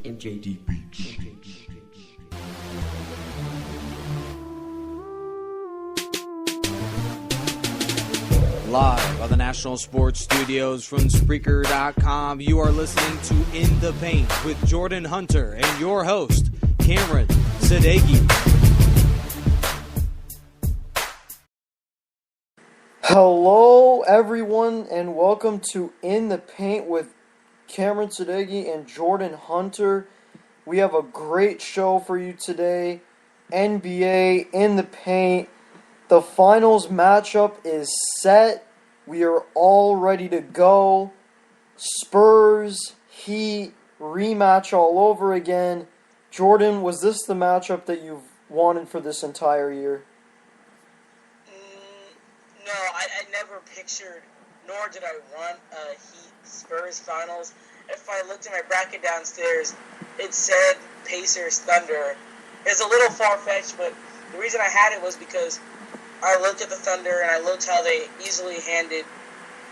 MJD Beats. Live on the National Sports Studios from Spreaker.com, you are listening to In the Paint with Jordan Hunter and your host, Cameron Sadeghi. Hello, everyone, and welcome to In the Paint with Cameron Sadeghi and Jordan Hunter. We have a great show for you today. NBA In the Paint. The finals matchup is set. We are all ready to go. Spurs, Heat, rematch all over again. Jordan, was this the matchup that you've wanted for this entire year? No, I never pictured, nor did I want a Heat-Spurs finals. If I looked at my bracket downstairs, it said Pacers-Thunder. It's a little far-fetched, but the reason I had it was because I looked at the Thunder and I looked how they easily handed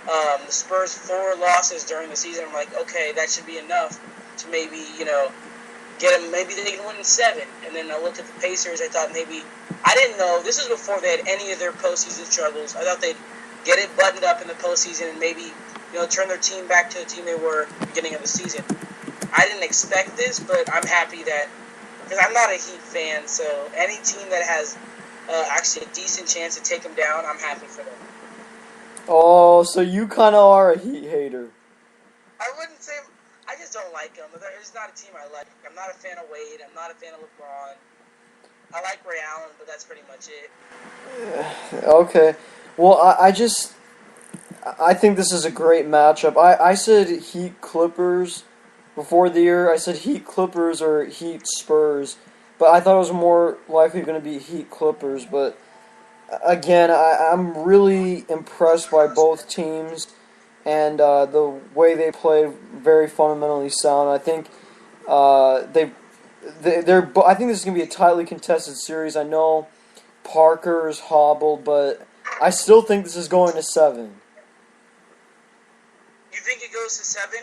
the Spurs 4 losses during the season. I'm like, okay, that should be enough to maybe, get them. Maybe they can win in 7. And then I looked at the Pacers. I thought maybe, I didn't know, this was before they had any of their postseason struggles. I thought they'd get it buttoned up in the postseason and maybe, turn their team back to the team they were at the beginning of the season. I didn't expect this, but I'm happy that, because I'm not a Heat fan, so any team that has actually a decent chance to take them down, I'm happy for them. Oh, so you kind of are a Heat hater. I wouldn't say, I just don't like them. It's not a team I like. I'm not a fan of Wade. I'm not a fan of LeBron. I like Ray Allen, but that's pretty much it. Okay. Well, I think this is a great matchup. I said Heat Clippers before the year. I said Heat Clippers or Heat Spurs. But I thought it was more likely going to be Heat Clippers. But again, I'm really impressed by both teams and the way they play. Very fundamentally sound. I think they're. I think this is going to be a tightly contested series. I know Parker's hobbled, but I still think this is going to 7. You think it goes to 7?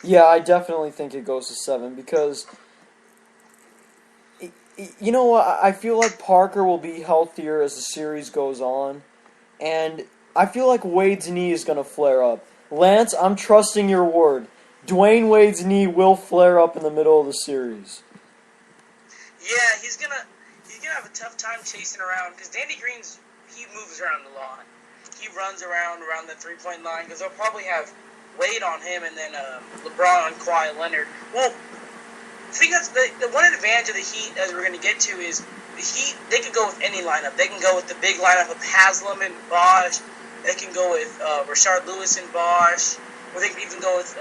Yeah, I definitely think it goes to 7 because. You know what? I feel like Parker will be healthier as the series goes on, and I feel like Wade's knee is going to flare up. Lance, I'm trusting your word. Dwayne Wade's knee will flare up in the middle of the series. Yeah, he's gonna have a tough time chasing around because Danny Green's he moves around a lot. He runs around the 3-point line because they'll probably have Wade on him and then LeBron on Kawhi Leonard. Well. I think that's the one advantage of the Heat, as we're going to get to, is the Heat, they can go with any lineup. They can go with the big lineup of Haslam and Bosh. They can go with Rashard Lewis and Bosh. Or they can even go with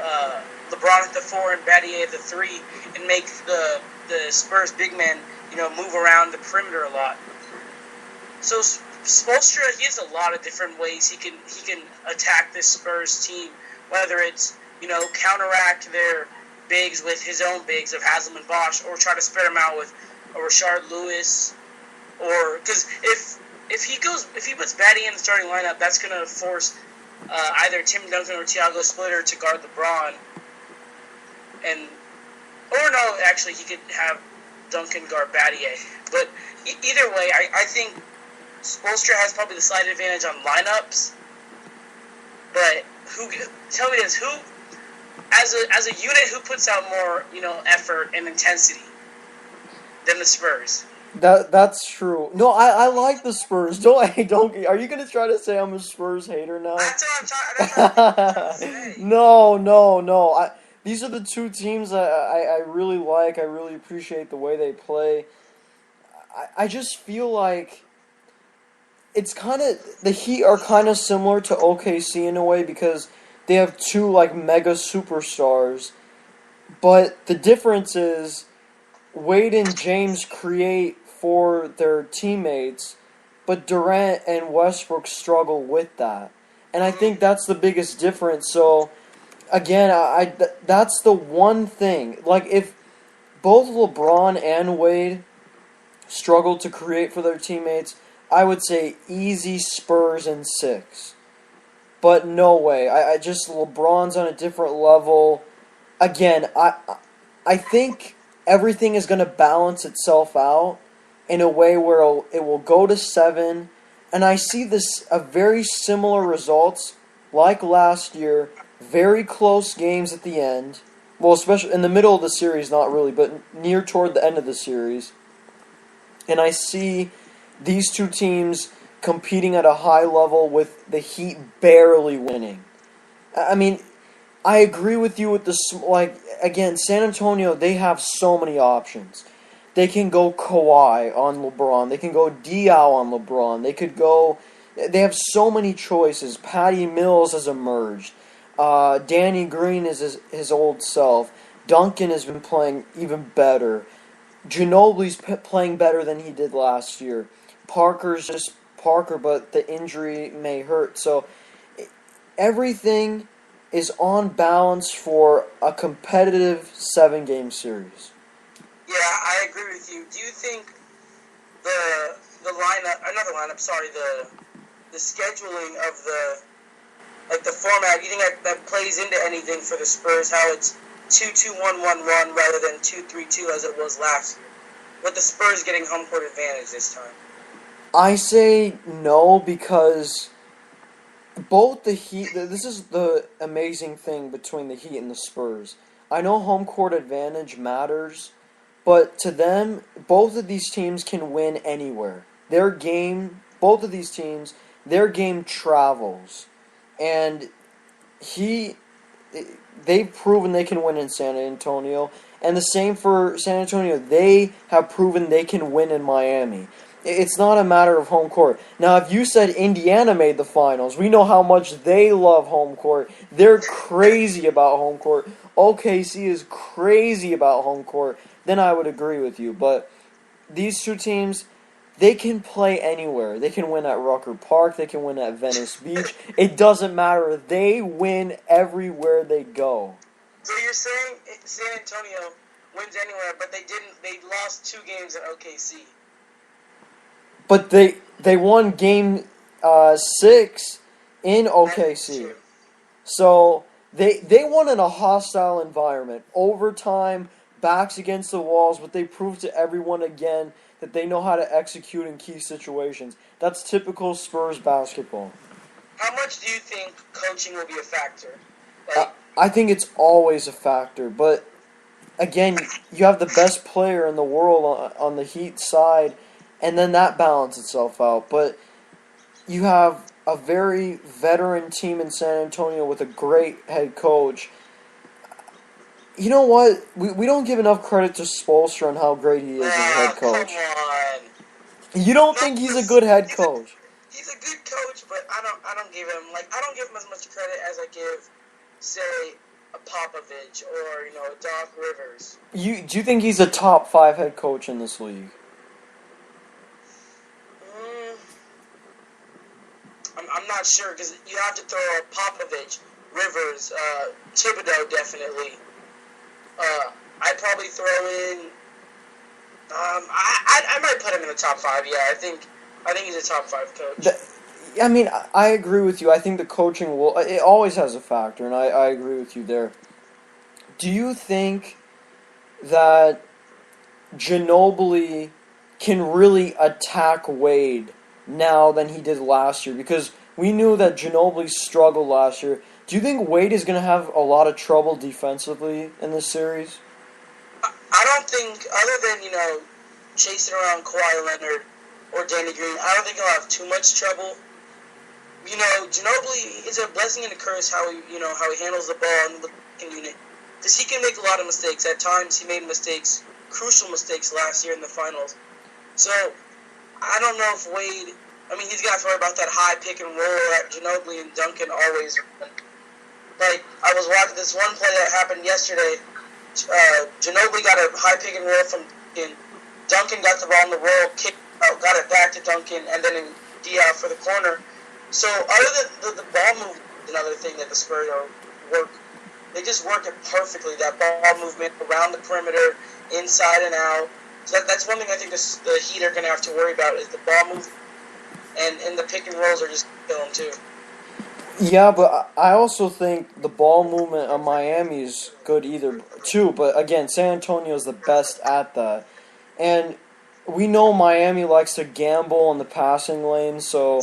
LeBron at the 4 and Battier at the 3 and make the Spurs big men, move around the perimeter a lot. So Spoelstra, he has a lot of different ways he can attack this Spurs team, whether it's, counteract their bigs with his own bigs of Haslam and Bosh, or try to spread them out with a Rashard Lewis, or because if he puts Batty in the starting lineup, that's going to force either Tim Duncan or Thiago Splitter to guard LeBron, or no, actually he could have Duncan guard Battier. But either way, I think Spoelstra has probably the slight advantage on lineups. But tell me this, who? As a unit, who puts out more, effort and intensity than the Spurs? That's true. No, I like the Spurs. Don't. Are you gonna try to say I'm a Spurs hater now? That's what I'm trying to say. No. These are the two teams I really like. I really appreciate the way they play. I just feel like it's kind of the Heat are kind of similar to OKC in a way because they have two mega superstars, but the difference is Wade and James create for their teammates, but Durant and Westbrook struggle with that, and I think that's the biggest difference. So, again, that's the one thing. If both LeBron and Wade struggle to create for their teammates, I would say easy Spurs in 6. But no way. I just LeBron's on a different level. Again, I think everything is going to balance itself out in a way where it will go to 7, and I see this a very similar results like last year, very close games at the end. Well, especially in the middle of the series, not really, but near toward the end of the series. And I see these two teams competing at a high level with the Heat barely winning. I mean, I agree with you with again, San Antonio, they have so many options. They can go Kawhi on LeBron. They can go Diaw on LeBron. They have so many choices. Patty Mills has emerged. Danny Green is his old self. Duncan has been playing even better. Ginobili's playing better than he did last year. Parker's just Parker, but the injury may hurt. So everything is on balance for a competitive 7-game series. Yeah, I agree with you. Do you think the scheduling of the format, do you think that plays into anything for the Spurs, how it's 2-2-1-1-1 rather than 2-3-2 as it was last year, with the Spurs getting home court advantage this time? I say no, because both the Heat, this is the amazing thing between the Heat and the Spurs. I know home court advantage matters, but to them, both of these teams can win anywhere. Both of these teams, their game travels. And they've proven they can win in San Antonio. And the same for San Antonio. They have proven they can win in Miami. It's not a matter of home court. Now, if you said Indiana made the finals, we know how much they love home court. They're crazy about home court. OKC is crazy about home court. Then I would agree with you. But these two teams, they can play anywhere. They can win at Rucker Park. They can win at Venice Beach. It doesn't matter. They win everywhere they go. So you're saying San Antonio wins anywhere, but they didn't. They lost 2 games at OKC. But they won game 6 in OKC. So they won in a hostile environment. Overtime, backs against the walls, but they proved to everyone again that they know how to execute in key situations. That's typical Spurs basketball. How much do you think coaching will be a factor? I think it's always a factor, but again, you have the best player in the world on the Heat side, and then that balances itself out. But you have a very veteran team in San Antonio with a great head coach. You know what? We don't give enough credit to Spoelstra and how great he is as a head coach. Come on. You don't think he's a good head coach? He's a good coach, but I don't give him as much credit as I give, say, a Popovich or a Doc Rivers. Do you think he's a top 5 head coach in this league? I'm not sure, because you have to throw a Popovich, Rivers, Thibodeau definitely. I'd probably throw in. I might put him in the top 5. Yeah, I think he's a top 5 coach. I agree with you. I think the coaching it always has a factor, and I agree with you there. Do you think that Ginobili can really attack Wade now than he did last year? Because we knew that Ginobili struggled last year. Do you think Wade is going to have a lot of trouble defensively in this series? I don't think, other than, chasing around Kawhi Leonard or Danny Green, I don't think he'll have too much trouble. Ginobili is a blessing and a curse how he handles the ball in the unit. Because he can make a lot of mistakes. At times, he made mistakes, crucial mistakes last year in the finals. So, I don't know if Wade, he's got to worry about that high pick and roll that Ginobili and Duncan always run. Like, I was watching this one play that happened yesterday. Ginobili got a high pick and roll from Duncan. Duncan got the ball in the roll, kicked out, got it back to Duncan, and then in Diaw for the corner. So, other than the ball movement, another thing that the Spurs work, they just work it perfectly. That ball movement around the perimeter, inside and out. So that's one thing I think the Heat are going to have to worry about is the ball movement, and the pick and rolls are just killing too. Yeah, but I also think the ball movement of Miami is good either too. But again, San Antonio is the best at that, and we know Miami likes to gamble in the passing lane. So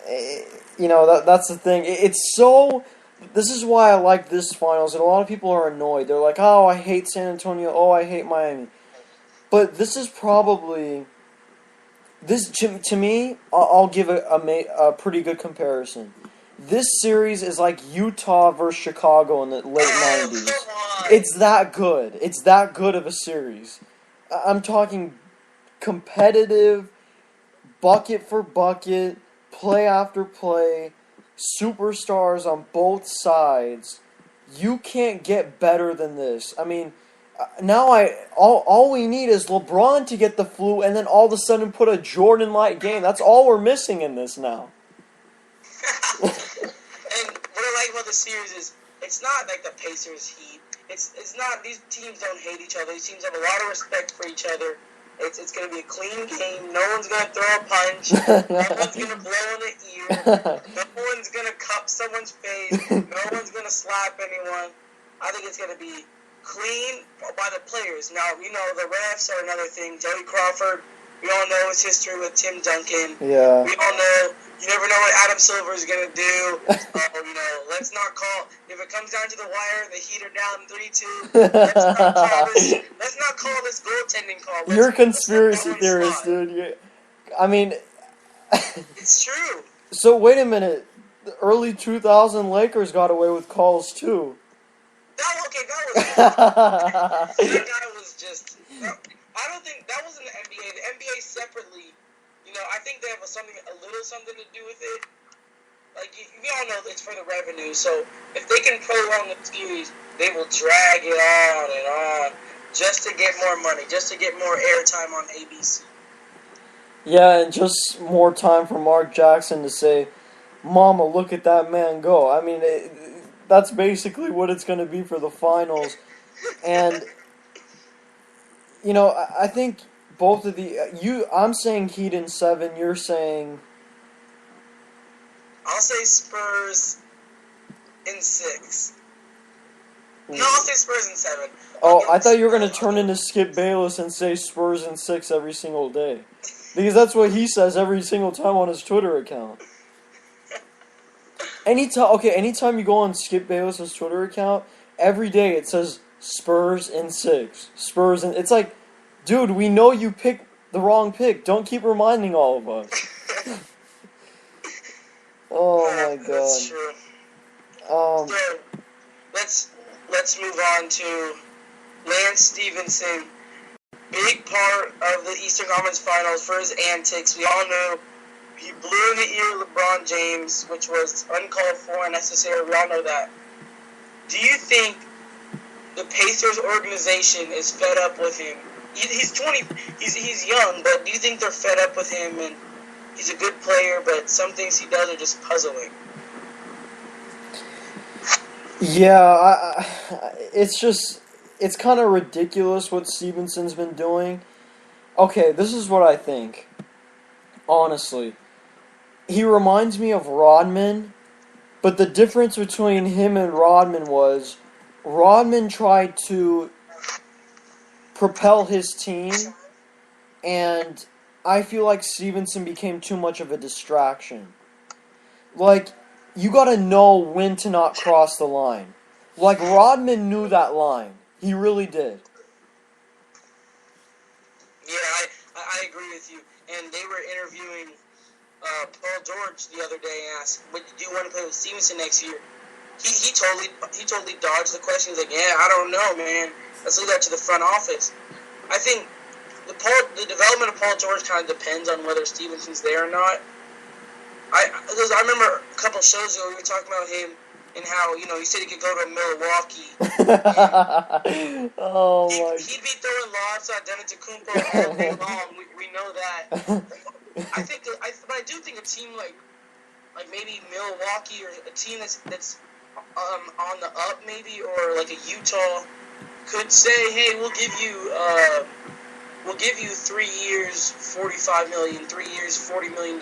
Mm-hmm. that's the thing. It's so. This is why I like this finals, and a lot of people are annoyed. They're like, "Oh, I hate San Antonio. Oh, I hate Miami." But this is probably this to me. I'll give a pretty good comparison. This series is like Utah versus Chicago in the late Oh, '90s. come on. It's that good. It's that good of a series. I'm talking competitive, bucket for bucket, play after play, superstars on both sides. You can't get better than this. I mean, now all we need is LeBron to get the flu and then all of a sudden put a Jordan-like game. That's all we're missing in this now. And what I like about the series is it's not like the Pacers Heat. It's not, these teams don't hate each other. These teams have a lot of respect for each other. It's going to be a clean game. No one's going to throw a punch. No one's going to blow in the ear. No one's going to cup someone's face. No one's going to slap anyone. I think it's going to be clean by the players. Now, the refs are another thing. Joey Crawford, we all know his history with Tim Duncan. Yeah. We all know you never know what Adam Silver is going to do. Let's not call. If it comes down to the wire, the Heat are down 3-2. Let's not call this goaltending call. You're a conspiracy theorist, dude. I mean, it's true. So wait a minute. The early 2000 Lakers got away with calls too. That guy was just. I don't think that was in the NBA. The NBA separately, I think they have a little something to do with it. Like, we all know it's for the revenue, so if they can prolong the series, they will drag it on and on just to get more money, just to get more airtime on ABC. Yeah, and just more time for Mark Jackson to say, "Mama, look at that man go." I mean, that's basically what it's going to be for the finals. And, I think both of I'm saying Heat in 7, you're saying... I'll say Spurs in 6. No, I'll say Spurs in 7. Oh, I thought you were going to turn into Skip Bayless and say Spurs in 6 every single day. Because that's what he says every single time on his Twitter account. Anytime you go on Skip Bayless's Twitter account, every day it says Spurs in 6. Spurs in... It's like, dude, we know you picked the wrong pick. Don't keep reminding all of us. Oh my god. That's true. So, let's move on to Lance Stevenson. Big part of the Eastern Conference Finals for his antics. We all know he blew in the ear of LeBron James, which was uncalled for and unnecessary. We all know that. Do you think the Pacers organization is fed up with him? He's 20. He's young, but do you think they're fed up with him? And he's a good player, but some things he does are just puzzling. Yeah, it's kind of ridiculous what Stevenson's been doing. Okay, this is what I think. Honestly, he reminds me of Rodman, but the difference between him and Rodman was Rodman tried to propel his team, and I feel like Stevenson became too much of a distraction. Like, you gotta know when to not cross the line. Like, Rodman knew that line. He really did. Yeah, I agree with you. And they were interviewing Paul George the other day and asked, "Do you want to play with Stevenson next year?" He totally dodged the question. He's like, "Yeah, I don't know, man. Let's leave that to the front office." I think the development of Paul George kind of depends on whether Stevenson's there or not. I remember a couple shows ago we were talking about him and how, he said he could go to Milwaukee. Oh my! He'd be throwing lobs at Antetokounmpo all day long. We know that. But I do think a team like maybe Milwaukee or a team that's on the up maybe, or like a Utah could say, "Hey, we'll give you 3 years, $45 million, 3 years, $40 million,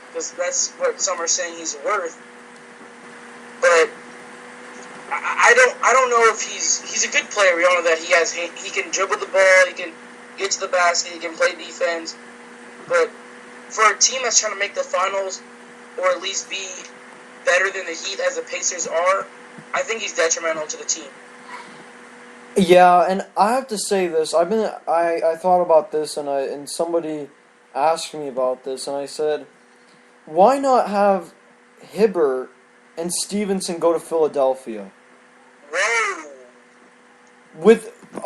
because that's what some are saying he's worth." don't know if he's a good player. We all know that he can dribble the ball, he can get to the basket, he can play defense. But for a team that's trying to make the finals, or at least be better than the Heat as the Pacers are, I think he's detrimental to the team. Yeah, and I have to say this. I thought about this, and somebody asked me about this, and I said, why not have Hibbert and Stevenson go to Philadelphia? Whoa.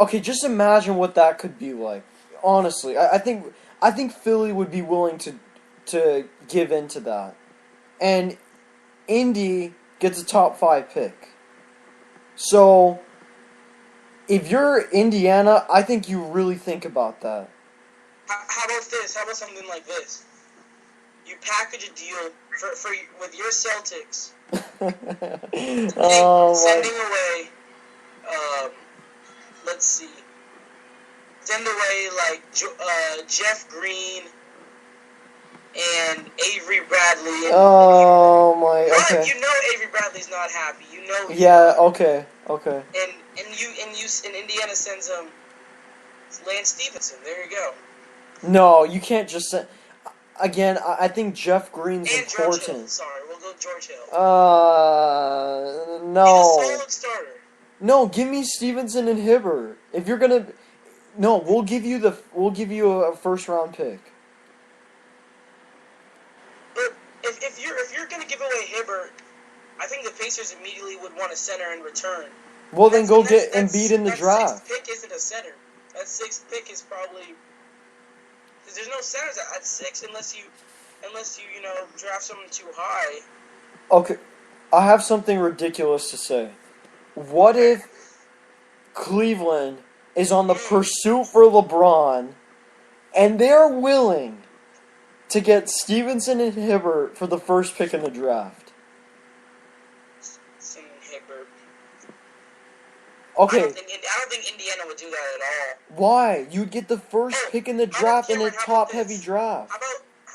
Okay, just imagine what that could be like. Honestly, I think Philly would be willing to give into that, and Indy gets a top 5 pick. So, if you're Indiana, I think you really think about that. How about this? How about something like this? You package a deal for with your Celtics, sending away. Let's see. Send away like Jeff Green and Avery Bradley. Okay. You know Avery Bradley's not happy. You know. Yeah. Okay. And Indiana sends him Lance Stevenson. There you go. No, you can't just send. Again, I think Jeff Green's and important. George Hill. Sorry, we'll go George Hill. No. He's a solid starter. No, give me Stevenson and Hibbert. If you're gonna, no, we'll give you a first round pick. But if you're gonna give away Hibbert, I think the Pacers immediately would want a center in return. Well, then go get Embiid in the draft. That 6th pick isn't a center. That 6th pick is probably because there's no centers at 6 unless you draft someone too high. Okay, I have something ridiculous to say. What if Cleveland is on the pursuit for LeBron, and they're willing to get Stevenson and Hibbert for the first pick in the draft? Hibbert. Okay. I don't think Indiana would do that at all. Why? You'd get the first pick in the draft in a top-heavy draft. How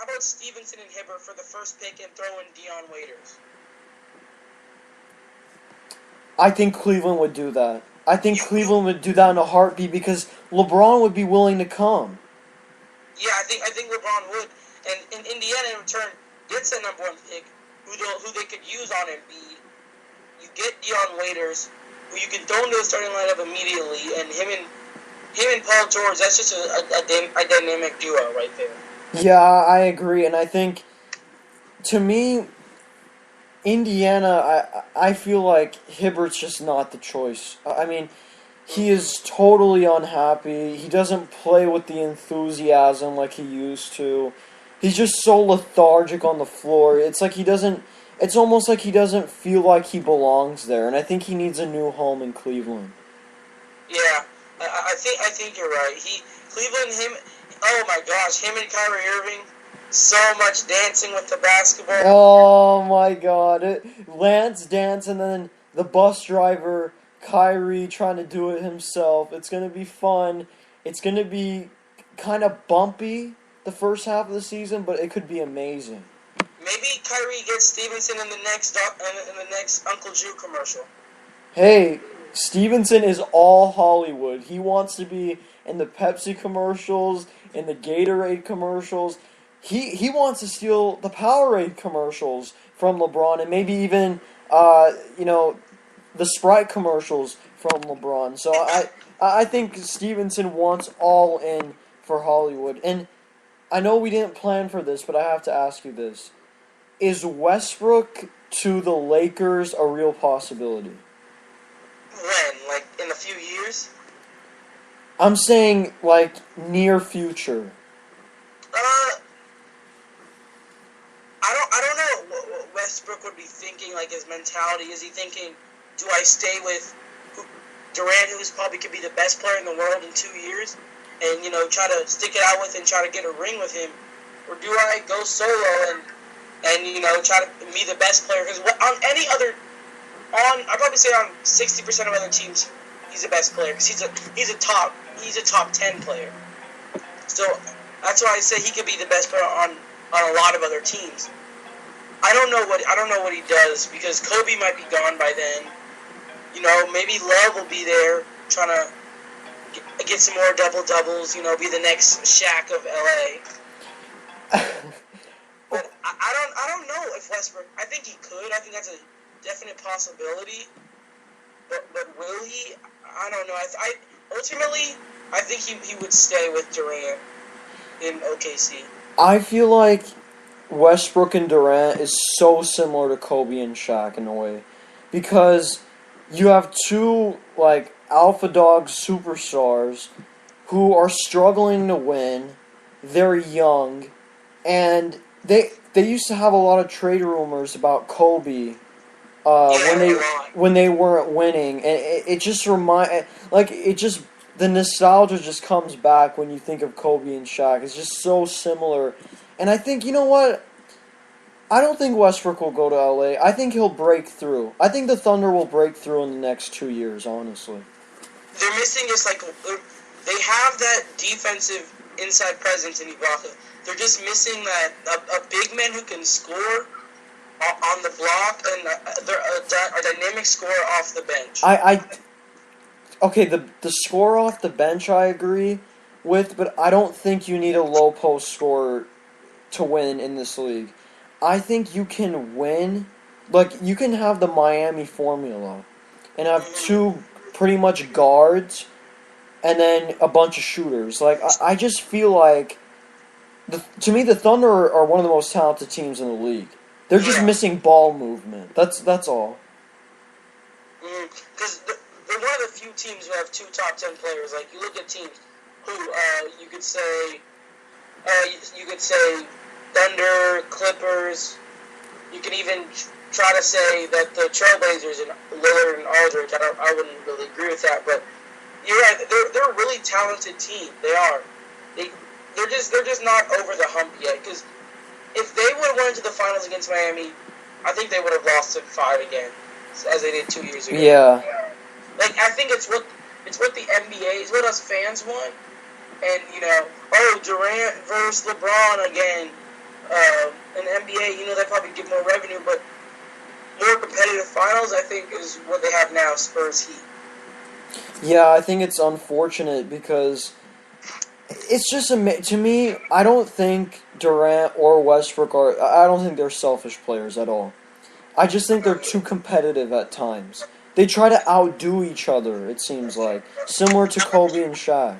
about Stevenson and Hibbert for the first pick and throw in Dion Waiters? I think Cleveland would do that. I think Cleveland would do that in a heartbeat because LeBron would be willing to come. Yeah, I think LeBron would, and Indiana in return gets a number 1 pick who they could use on Embiid. You get Dion Waiters, who you can throw into the starting lineup immediately, and him and Paul George. That's just a dynamic duo right there. Yeah, I agree, and I think to me, Indiana, I feel like Hibbert's just not the choice. I mean, he is totally unhappy. He doesn't play with the enthusiasm like he used to. He's just so lethargic on the floor. It's almost like he doesn't feel like he belongs there, and I think he needs a new home in Cleveland. Yeah, I think you're right. Oh my gosh, him and Kyrie Irving. So much dancing with the basketball. Oh my God. Lance dance and then the bus driver, Kyrie, trying to do it himself. It's going to be fun. It's going to be kind of bumpy the first half of the season, but it could be amazing. Maybe Kyrie gets Stevenson in the next Uncle Drew commercial. Hey, Stevenson is all Hollywood. He wants to be in the Pepsi commercials, in the Gatorade commercials. He wants to steal the Powerade commercials from LeBron and maybe even, the Sprite commercials from LeBron. So I think Stevenson wants all in for Hollywood. And I know we didn't plan for this, but I have to ask you this. Is Westbrook to the Lakers a real possibility? When? Like, in a few years? I'm saying, like, near future. I don't know what Westbrook would be thinking, like his mentality. Is he thinking, do I stay with Durant, who's probably could be the best player in the world in 2 years, and, try to stick it out with and try to get a ring with him? Or do I go solo and try to be the best player? Because I'd probably say on 60% of other teams, he's the best player. Because he's a top 10 player. So that's why I say he could be the best player on a lot of other teams. I don't know what he does because Kobe might be gone by then. Maybe Love will be there trying to get some more double-doubles, be the next Shaq of LA. But I don't know if Westbrook. I think he could. I think that's a definite possibility. But will he? I don't know. Ultimately, I think he would stay with Durant in OKC. I feel like Westbrook and Durant is so similar to Kobe and Shaq in a way, because you have two like alpha dog superstars who are struggling to win. They're young, and they used to have a lot of trade rumors about Kobe when they weren't winning, and it just the nostalgia just comes back when you think of Kobe and Shaq. It's just so similar, and I think, you know what? I don't think Westbrook will go to LA. I think he'll break through. I think the Thunder will break through in the next 2 years, honestly. They're missing they have that defensive inside presence in Ibaka. They're just missing a big man who can score on the block, and a dynamic scorer off the bench. Okay, the score off the bench I agree with, but I don't think you need a low post scorer to win in this league. I think you can win, like, you can have the Miami formula and have two pretty much guards and then a bunch of shooters. Like, I just feel like, to me, the Thunder are one of the most talented teams in the league. They're just missing ball movement. That's all. Because they're one of the few teams who have two top 10 players. Like, you look at teams who you could say Thunder, Clippers. You can even try to say that the Trailblazers and Lillard and Aldridge. I wouldn't really agree with that, but you're right. They're a really talented team. They are. They're just not over the hump yet. Because if they would have went to the finals against Miami, I think they would have lost in 5 again, as they did 2 years ago. Yeah. Like, I think it's what the NBA is, what us fans want. And, Durant versus LeBron again. In the NBA, they probably get more revenue, but more competitive finals, I think, is what they have now, Spurs Heat. Yeah, I think it's unfortunate because it's just, to me, I don't think Durant or Westbrook I don't think they're selfish players at all. I just think they're too competitive at times. They try to outdo each other, it seems like, similar to Kobe and Shaq.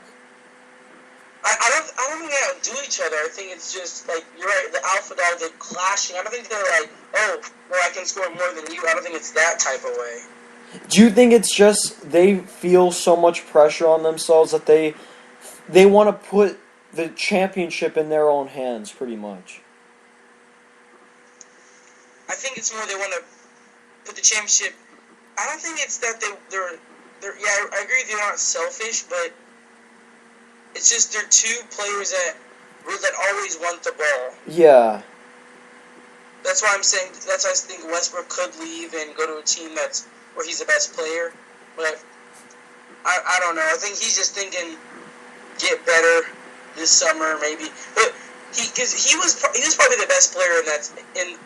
I don't think they outdo each other. I think it's just, like, you're right, the alpha dogs are clashing. I don't think they're like, oh, well, I can score more than you. I don't think it's that type of way. Do you think it's just they feel so much pressure on themselves that they want to put the championship in their own hands, pretty much? I think it's more they want to put the championship. I don't think it's that they're yeah, I agree they're not selfish, but it's just they're two players that always want the ball. Yeah. That's why I'm saying. That's why I think Westbrook could leave and go to a team where he's the best player. But I don't know. I think he's just thinking get better this summer maybe. But he was probably the best player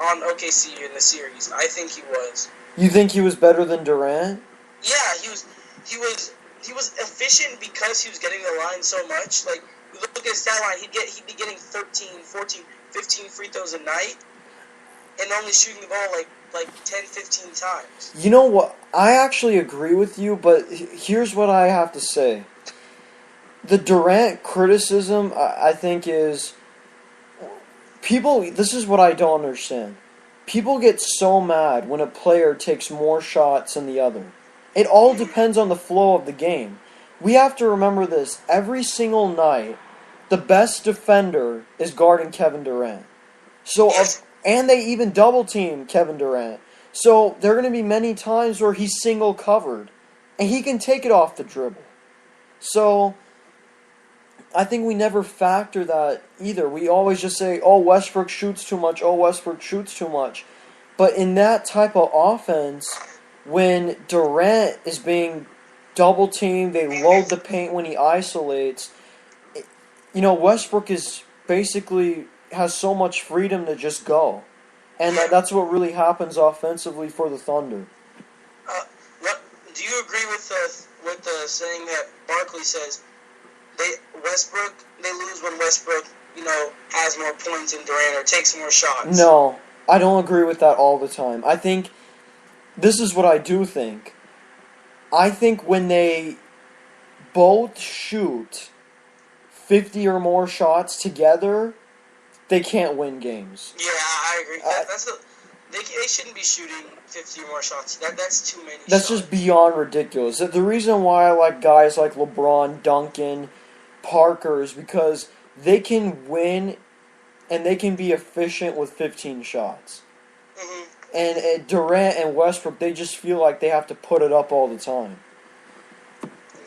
on OKC in the series. I think he was. You think he was better than Durant? Yeah, he was efficient because he was getting the line so much. Like, you look at his stat line, he'd be getting 13, 14, 15 free throws a night and only shooting the ball like 10, 15 times. You know what? I actually agree with you, but here's what I have to say. The Durant criticism, I think, is this is what I don't understand. People get so mad when a player takes more shots than the other. It all depends on the flow of the game. We have to remember this. Every single night, the best defender is guarding Kevin Durant. And they even double team Kevin Durant. So there are going to be many times where he's single covered, and he can take it off the dribble. So I think we never factor that either. We always just say, oh, Westbrook shoots too much, oh, Westbrook shoots too much. But in that type of offense, when Durant is being double teamed, they load the paint when he isolates. Westbrook is basically has so much freedom to just go, and that's what really happens offensively for the Thunder. do you agree with the saying that Barkley says they lose when Westbrook has more points than Durant or takes more shots? No, I don't agree with that all the time. I think this is what I do think. I think when they both shoot 50 or more shots together, they can't win games. Yeah, I agree. They shouldn't be shooting 50 or more shots. That's too many That's shots. just beyond ridiculous. The reason why I like guys like LeBron, Duncan, Parker is because they can win and they can be efficient with 15 shots. Mm-hmm. And Durant and Westbrook, they just feel like they have to put it up all the time.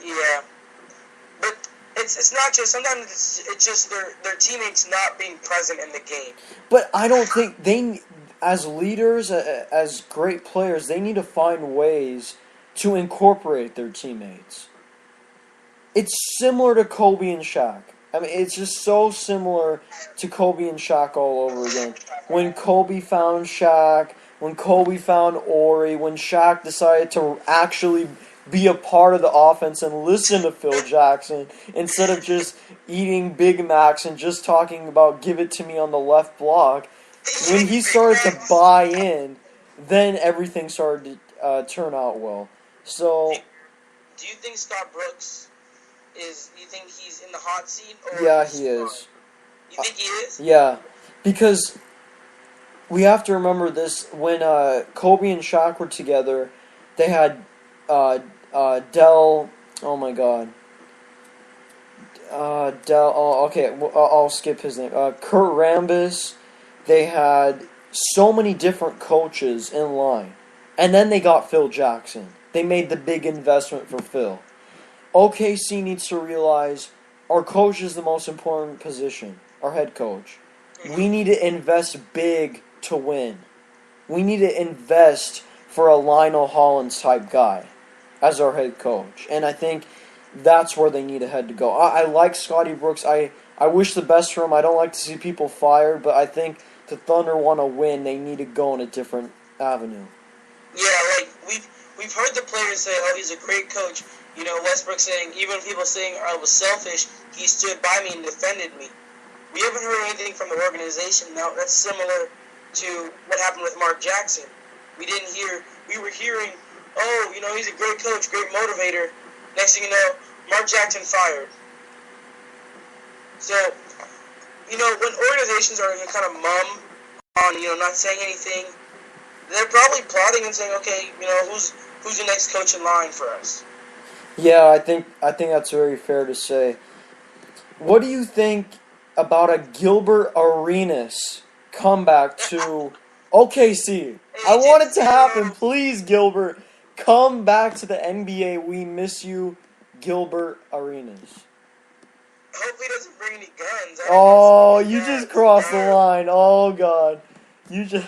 Yeah. But it's not just, sometimes it's just their teammates not being present in the game. But I don't think they, as leaders, as great players, they need to find ways to incorporate their teammates. It's similar to Kobe and Shaq. I mean, it's just so similar to Kobe and Shaq all over again. When Kobe found Shaq, when Kobe found Ori, when Shaq decided to actually be a part of the offense and listen to Phil Jackson instead of just eating Big Macs and just talking about give it to me on the left block. When he started to buy in, then everything started to turn out well. So, Do you think Scott Brooks you think he's in the hot seat? Or yeah, he is. You think he is? Yeah, because we have to remember this. When Kobe and Shaq were together, they had Dell. Oh my God. Dell. Oh, okay. I'll skip his name. Kurt Rambis. They had so many different coaches in line, and then they got Phil Jackson. They made the big investment for Phil. OKC needs to realize our coach is the most important position, our head coach. We need to invest big to win. We need to invest for a Lionel Hollins type guy as our head coach. And I think that's where they need to head to go. I like Scotty Brooks. I wish the best for him. I don't like to see people fired, but I think the Thunder want to win. They need to go in a different avenue. Yeah, like we've heard the players say, "Oh, he's a great coach." Westbrook saying, even people saying I was selfish, he stood by me and defended me. We haven't heard anything from the organization. Now, that's similar to what happened with Mark Jackson. We were hearing, oh, he's a great coach, great motivator. Next thing you know, Mark Jackson fired. So, when organizations are kind of mum on, not saying anything, they're probably plotting and saying, okay, who's the next coach in line for us? Yeah, I think that's very fair to say. What do you think about a Gilbert Arenas comeback to OKC? I want it to happen. Please, Gilbert, come back to the NBA. We miss you, Gilbert Arenas. I hope he doesn't bring any guns. Oh, you just crossed the line. Oh, God.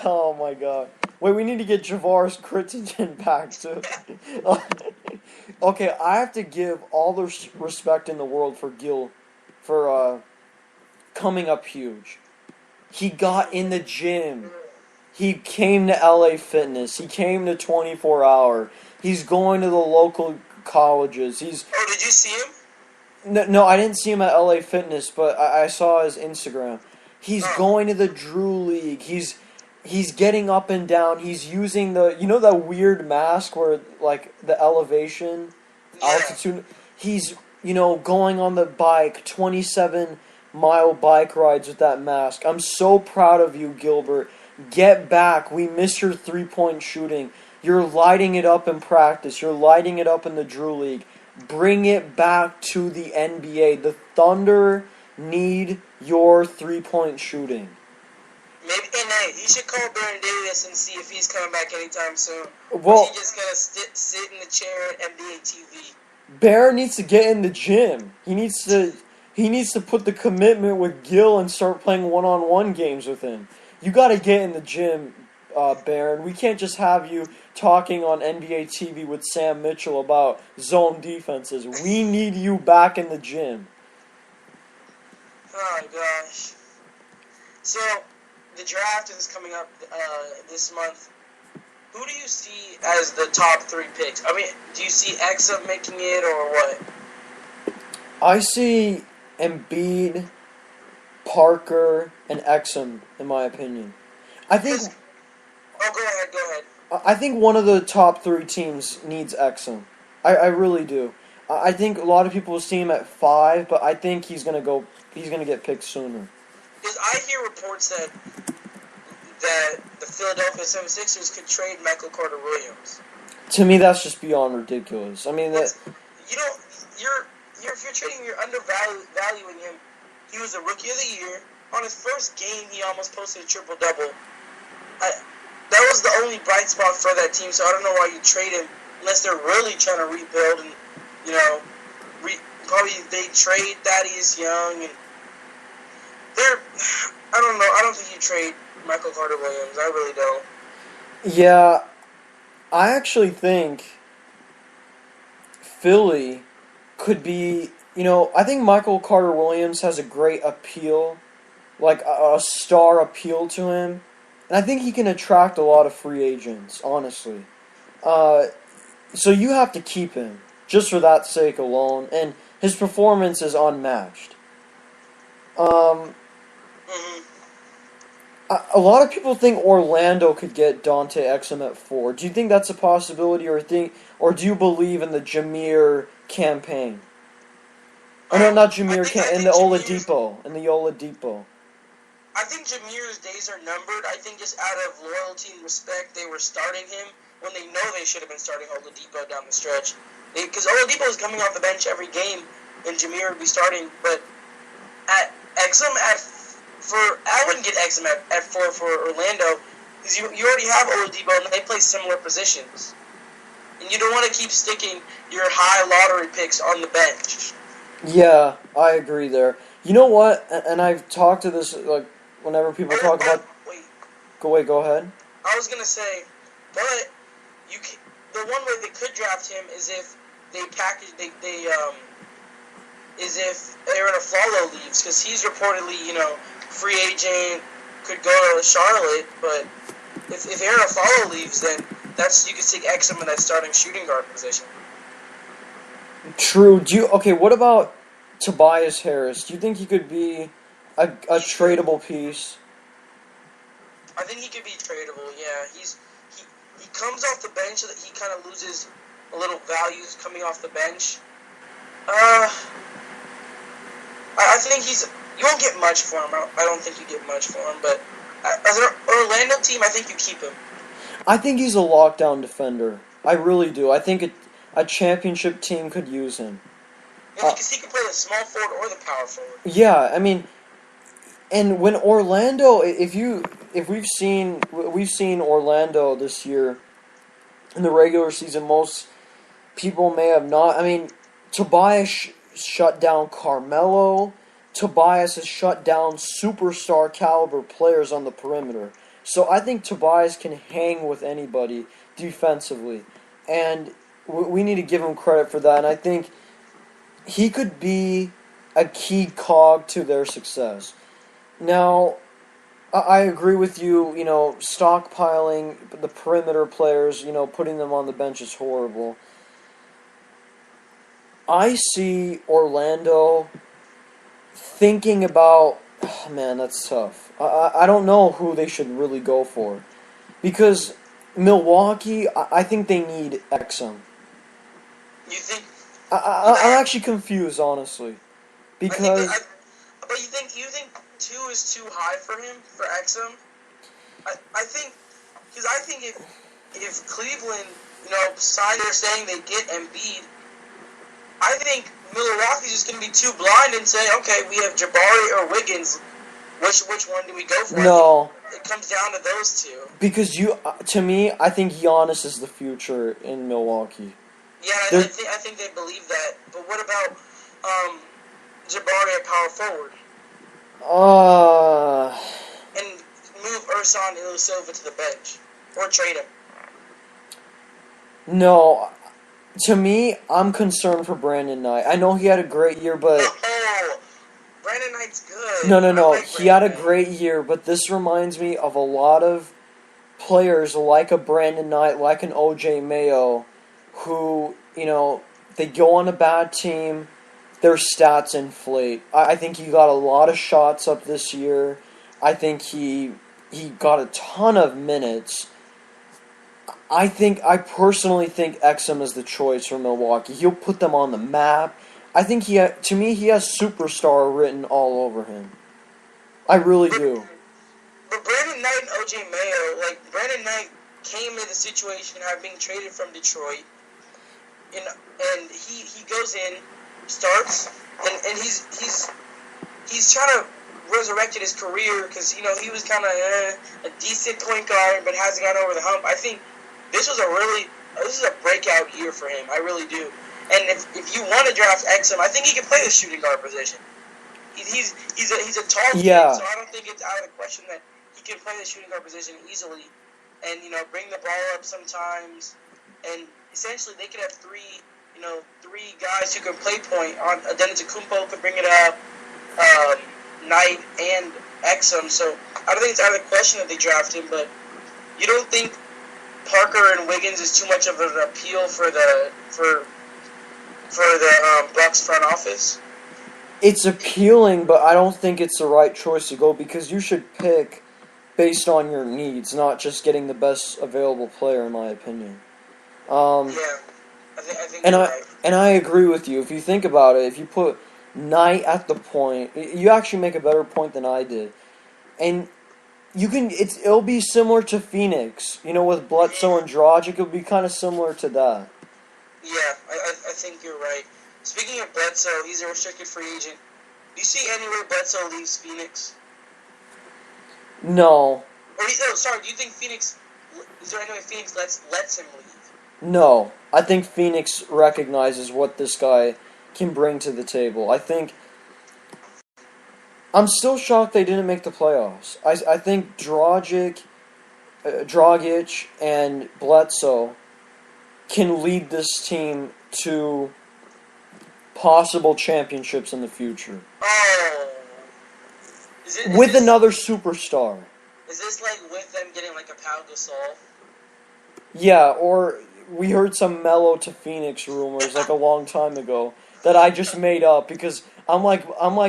Oh, my God. Wait, we need to get Javaris Crittenden back, too. Okay, I have to give all the respect in the world for Gil for coming up huge. He got in the gym. He came to LA Fitness. He came to 24 Hour. He's going to the local colleges. Oh, did you see him? No, I didn't see him at LA Fitness, but I saw his Instagram. He's going to the Drew League. He's getting up and down. He's using that weird mask where like the elevation, altitude. He's going on the bike, 27-mile bike rides with that mask. I'm so proud of you, Gilbert. Get back. We miss your 3-point shooting. You're lighting it up in practice. You're lighting it up in the Drew League. Bring it back to the NBA. The Thunder need your 3-point shooting. Maybe, and hey, he should call Baron Davis and see if he's coming back anytime soon. Well, or he just gonna sit in the chair at NBA TV. Baron needs to get in the gym. He needs to put the commitment with Gil and start playing one-on-one games with him. You got to get in the gym, Baron. We can't just have you talking on NBA TV with Sam Mitchell about zone defenses. We need you back in the gym. Oh gosh. So the draft is coming up this month. who do you see as the top 3 picks? I mean, do you see Exum making it or what? I see Embiid, Parker, and Exum, in my opinion. I think Go ahead. I think one of the top 3 teams needs Exum. I really do. I think a lot of people will see him at 5, but I think he's gonna get picked sooner. Because I hear reports that the Philadelphia 76ers could trade Michael Carter Williams. To me, that's just beyond ridiculous. I mean, You know, if you're trading, you're undervaluing him. He was a rookie of the year. On his first game, he almost posted a triple-double. That was the only bright spot for that team, so I don't know why you trade him unless they're really trying to rebuild and, probably they trade Thaddeus Young and I don't know. I don't think you trade Michael Carter Williams. I really don't. Yeah, I actually think Philly could be, I think Michael Carter Williams has a great appeal, like a star appeal to him. And I think he can attract a lot of free agents, honestly. So you have to keep him, just for that sake alone. And his performance is unmatched. A lot of people think Orlando could get Dante Exum at 4. Do you think that's a possibility, or do you believe in the Jameer campaign? Oh no, not Jameer in the Oladipo. I think Jameer's days are numbered. I think just out of loyalty and respect, they were starting him when they know they should have been starting Oladipo down the stretch. Because Oladipo is coming off the bench every game, and Jameer would be starting. But at Exum I wouldn't get Exum at 4 for Orlando, because you already have Oladipo and they play similar positions. And you don't want to keep sticking your high lottery picks on the bench. Yeah, I agree there. You know what? And I've talked to this, like, whenever people talk about... Go ahead. I was going to say, but the one way they could draft him is if they package, is if Aaron Aflalo leaves, because he's reportedly, free agent, could go to Charlotte, but if Aaron Aflalo leaves, then you could take Exum in that starting shooting guard position. True. What about Tobias Harris? Do you think he could be a tradable piece? I think he could be tradable, yeah. He comes off the bench so that he kind of loses a little values coming off the bench. I think you won't get much for him. I don't think you get much for him, but as an Orlando team, I think you keep him. I think he's a lockdown defender. I really do. I think a championship team could use him. Yeah, because he can play the small forward or the power forward. Yeah, I mean, and when Orlando, we've seen Orlando this year in the regular season, most people may have not. I mean, Tobias shut down Carmelo. Tobias has shut down superstar caliber players on the perimeter. So I think Tobias can hang with anybody defensively. And we need to give him credit for that. And I think he could be a key cog to their success. Now, I agree with you, stockpiling the perimeter players, putting them on the bench is horrible. I see Orlando thinking about, man, that's tough. I don't know who they should really go for. Because Milwaukee, I think they need Exum. You think? I'm actually confused, honestly. Because... But you think 2 is too high for him, for Exum? I think if Cleveland, they're saying they get Embiid, I think Milwaukee's just going to be too blind and say, okay, we have Jabari or Wiggins. Which one do we go for? No. It comes down to those two. Because to me, I think Giannis is the future in Milwaukee. Yeah, I think they believe that. But what about Jabari at power forward? And move Ersan Ilyasova to the bench. Or trade him. No. To me, I'm concerned for Brandon Knight. I know he had a great year, but... Oh, Brandon Knight's good. No. He had a great year, but this reminds me of a lot of players like a Brandon Knight, like an OJ Mayo, who, they go on a bad team, their stats inflate. I think he got a lot of shots up this year. I think he got a ton of minutes. I personally think Exum is the choice for Milwaukee. He'll put them on the map. I think he has superstar written all over him. I really do. But Brandon Knight and OJ Mayo, Brandon Knight came in the situation having being traded from Detroit, and he goes in, starts, and he's trying to resurrect his career because he was kind of a decent point guard but hasn't gotten over the hump. I think this is a breakout year for him. I really do. And if you want to draft Exum, I think he can play the shooting guard position. He's a tall kid, so I don't think it's out of the question that he can play the shooting guard position easily, and bring the ball up sometimes, and essentially they could have three guys who can play point. Antetokounmpo could bring it up, Knight and Exum. So I don't think it's out of the question that they draft him. But you don't think Parker and Wiggins is too much of an appeal for the Bucks front office? It's appealing, but I don't think it's the right choice to go because you should pick based on your needs, not just getting the best available player, in my opinion. I think you're right. And I agree with you. If you think about it, if you put Knight at the point, you actually make a better point than I did. And it'll be similar to Phoenix, with Bledsoe and Dragic. It'll be kind of similar to that. Yeah, I think you're right. Speaking of Bledsoe, he's a restricted free agent. Do you see anywhere Bledsoe leaves Phoenix? No. Do you think Phoenix? Is there any way Phoenix lets him leave? No. I think Phoenix recognizes what this guy can bring to the table. I'm still shocked they didn't make the playoffs. I think Dragic, and Bledsoe can lead this team to possible championships in the future. Oh. With another superstar. Is this with them getting a Pau Gasol? Yeah, or we heard some Melo to Phoenix rumors a long time ago that I just made up because I'm like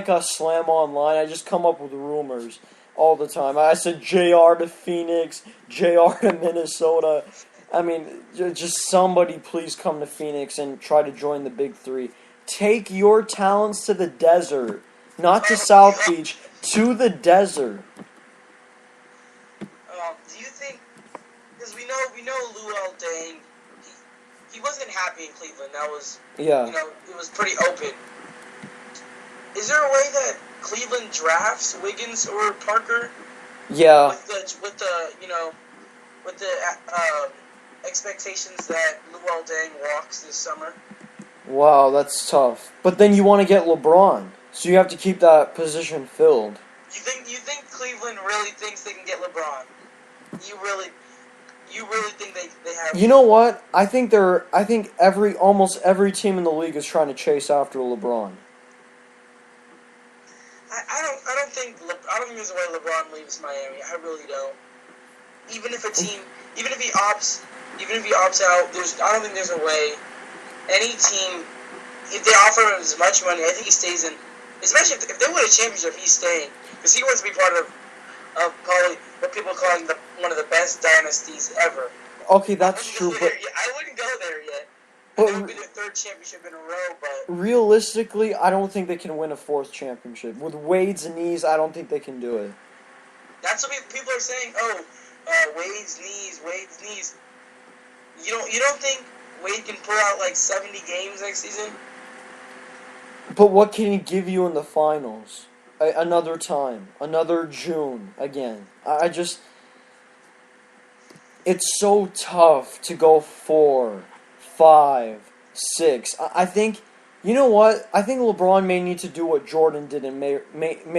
a Slam Online. I just come up with rumors all the time. I said JR to Phoenix, JR to Minnesota. I mean, just somebody please come to Phoenix and try to join the Big Three. Take your talents to the desert, not to South Beach, to the desert. Do you think? Because we know Luol Deng, he wasn't happy in Cleveland. That was it was pretty open. Is there a way that Cleveland drafts Wiggins or Parker? Yeah. With the expectations that Luol Deng walks this summer. Wow, that's tough. But then you want to get LeBron, so you have to keep that position filled. You think Cleveland really thinks they can get LeBron? You really think they have? You know what? I think almost every team in the league is trying to chase after LeBron. I don't think there's a way LeBron leaves Miami. I really don't. Even if he opts out, I don't think there's a way. Any team, if they offer him as much money, I think he stays in. Especially if they win a championship, he's staying because he wants to be part of probably what people are calling one of the best dynasties ever. Okay, that's true, but I wouldn't go there yet. It would be their third championship in a row, but realistically, I don't think they can win a fourth championship. With Wade's knees, I don't think they can do it. That's what people are saying. Wade's knees. You don't think Wade can pull out 70 games next season? But what can he give you in the finals? Another time. Another June again. It's so tough to go 4, 5, 6. I think, you know what? I think LeBron may need to do what Jordan did and may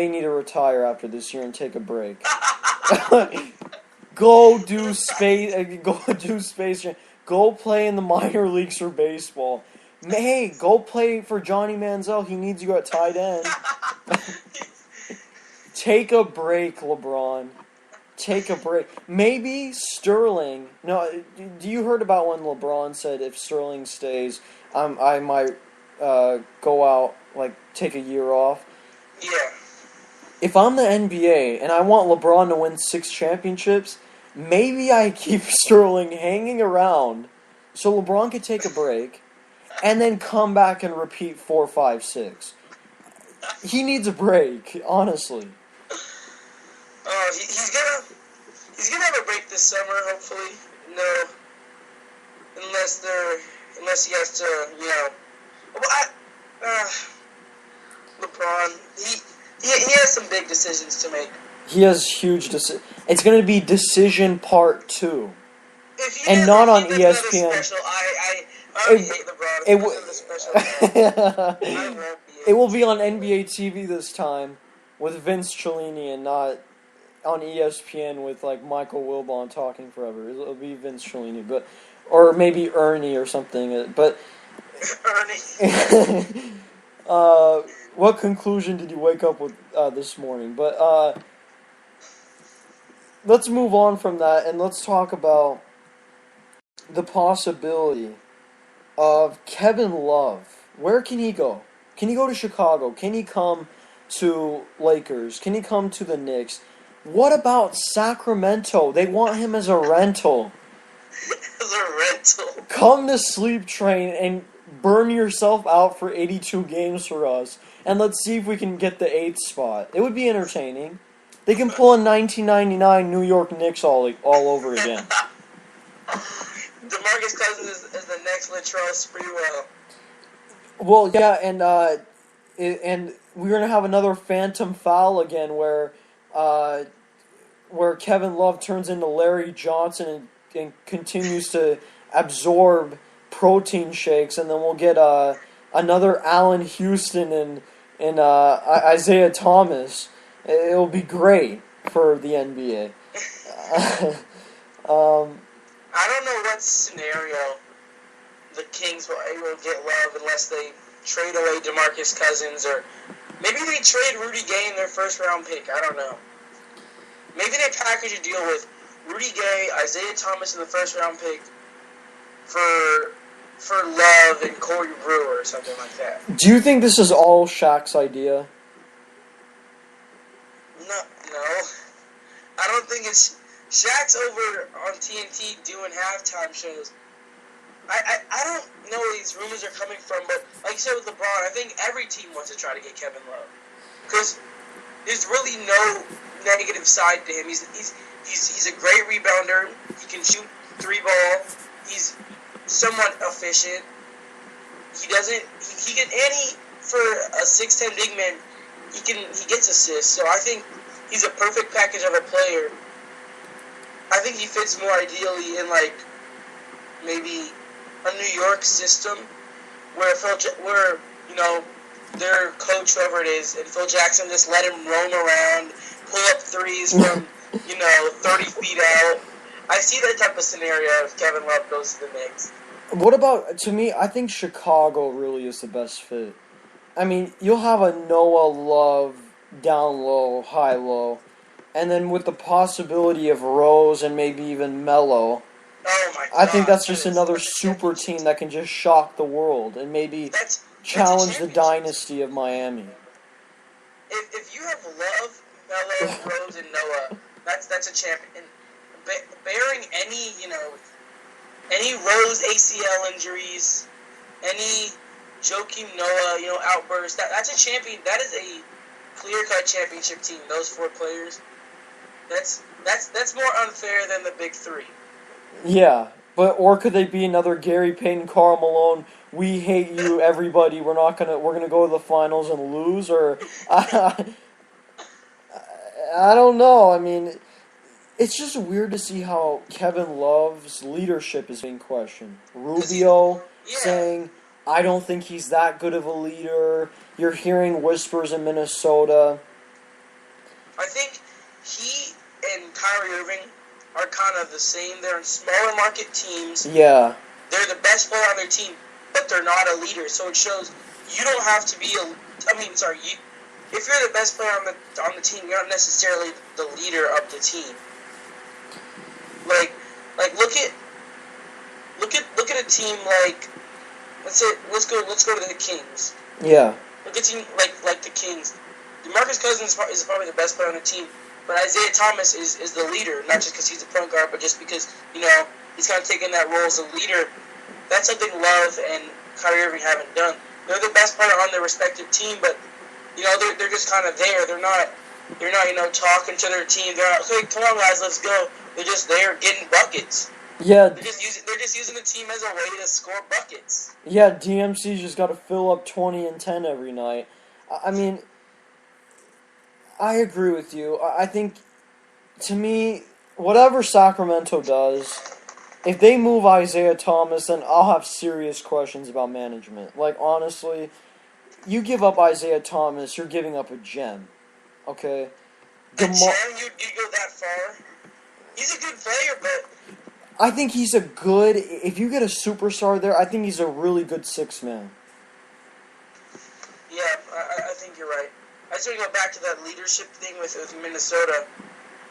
need to retire after this year and take a break. Go do space. Go play in the minor leagues for baseball. Hey, go play for Johnny Manziel. He needs you at tight end. Take a break, LeBron. take a break. Maybe Sterling. No, do you heard about when LeBron said if Sterling stays, I might go out, like, take a year off? Yeah. If I'm the NBA and I want LeBron to win 6 championships, maybe I keep Sterling hanging around so LeBron could take a break and then come back and repeat 4, 5, 6. He needs a break, honestly. He's gonna have a break this summer, hopefully. No, unless he has to, LeBron, he has some big decisions to make. He has huge decisions. It's going to be decision part 2. And not on ESPN. Special, I already hate LeBron. It will be on NBA TV this time with Vince Cellini and not on ESPN with, like, Michael Wilbon talking forever. It'll be Vince Cellini, or maybe Ernie or something. But Ernie. what conclusion did you wake up with this morning? But let's move on from that and let's talk about the possibility of Kevin Love. Where can he go? Can he go to Chicago? Can he come to Lakers? Can he come to the Knicks? What about Sacramento? They want him as a rental. As a rental. Come to Sleep Train and burn yourself out for 82 games for us. And let's see if we can get the 8th spot. It would be entertaining. They can pull a 1999 New York Knicks all over again. DeMarcus Cousins is the next Latrell Sprewell. Well, yeah, and we're gonna have another phantom foul again, where Kevin Love turns into Larry Johnson and continues to absorb protein shakes, and then we'll get another Allen Houston and Isaiah Thomas. It'll be great for the NBA. I don't know what scenario the Kings will get Love unless they trade away DeMarcus Cousins, or maybe they trade Rudy Gay in their first-round pick. I don't know. Maybe they package a deal with Rudy Gay, Isaiah Thomas in the first-round pick for Love and Corey Brewer or something like that. Do you think this is all Shaq's idea? No. I don't think it's... Shaq's over on TNT doing halftime shows. I don't know where these rumors are coming from, but like you said with LeBron, I think every team wants to try to get Kevin Love. Because there's really no negative side to him. He's a great rebounder. He can shoot 3-ball. He's somewhat efficient. He for a 6'10" big man, he gets assists. So I think he's a perfect package of a player. I think he fits more ideally in, like, maybe a New York system where their coach, whoever it is, and Phil Jackson just let him roam around, pull up threes from 30 feet out. I see that type of scenario if Kevin Love goes to the Knicks. What about, to me, I think Chicago really is the best fit. I mean, you'll have a Noah Love down low, high low, and then with the possibility of Rose and maybe even Melo. Oh my God, I think that's just another super team that can just shock the world and maybe challenge the dynasty of Miami. If you have Love, Melo, Rose, and Noah, that's a champion. Bearing any Rose ACL injuries, any Joakim Noah, outbursts, that's a champion. That is a clear-cut championship team. Those 4 players. That's more unfair than the big 3. Yeah, or could they be another Gary Payton, Karl Malone? We hate you, everybody. We're gonna go to the finals and lose, or I don't know. I mean, it's just weird to see how Kevin Love's leadership is being questioned. Rubio saying, "I don't think he's that good of a leader." You're hearing whispers in Minnesota. I think he and Kyrie Irving are kind of the same. They're in smaller market teams. Yeah. They're the best player on their team, but they're not a leader. So it shows you don't have to be if you're the best player on the team, you're not necessarily the leader of the team. Like look at a team like let's go to the Kings. Yeah. Look at a team like the Kings. DeMarcus Cousins is probably the best player on the team, but Isaiah Thomas is the leader, not just because he's a point guard, but just because he's kind of taken that role as a leader. That's something Love and Kyrie Irving haven't done. They're the best player on their respective team, but they're just kind of there. They're not talking to their team. They're not, hey, come on guys, let's go. They're just there getting buckets. Yeah. They're just using the team as a way to score buckets. Yeah, DMC's just got to fill up 20 and 10 every night. I mean, I agree with you. I think, to me, whatever Sacramento does, if they move Isaiah Thomas, then I'll have serious questions about management. Like, honestly, you give up Isaiah Thomas, you're giving up a gem. Okay? A gem? You go that far? He's a good player, but I think he's a good... If you get a superstar there, I think he's a really good six-man. Yeah, I think you're right. I just want to go back to that leadership thing with Minnesota.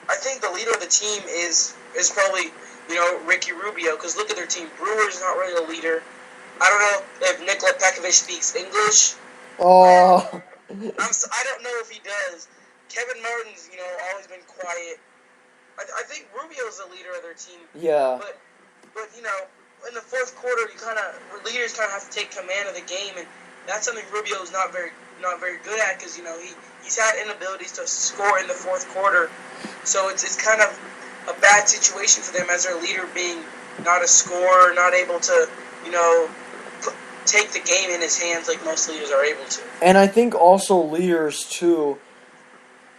I think the leader of the team is probably, Ricky Rubio, because look at their team. Brewer's not really a leader. I don't know if Nikola Pekovic speaks English. Oh. I don't know if he does. Kevin Martin's, always been quiet. I think Rubio's the leader of their team. Yeah. But in the fourth quarter, leaders kind of have to take command of the game, and that's something Rubio's not very good at, because he's had inabilities to score in the fourth quarter. So it's kind of a bad situation for them as their leader being not a scorer, not able to take the game in his hands like most leaders are able to. And I think also leaders too,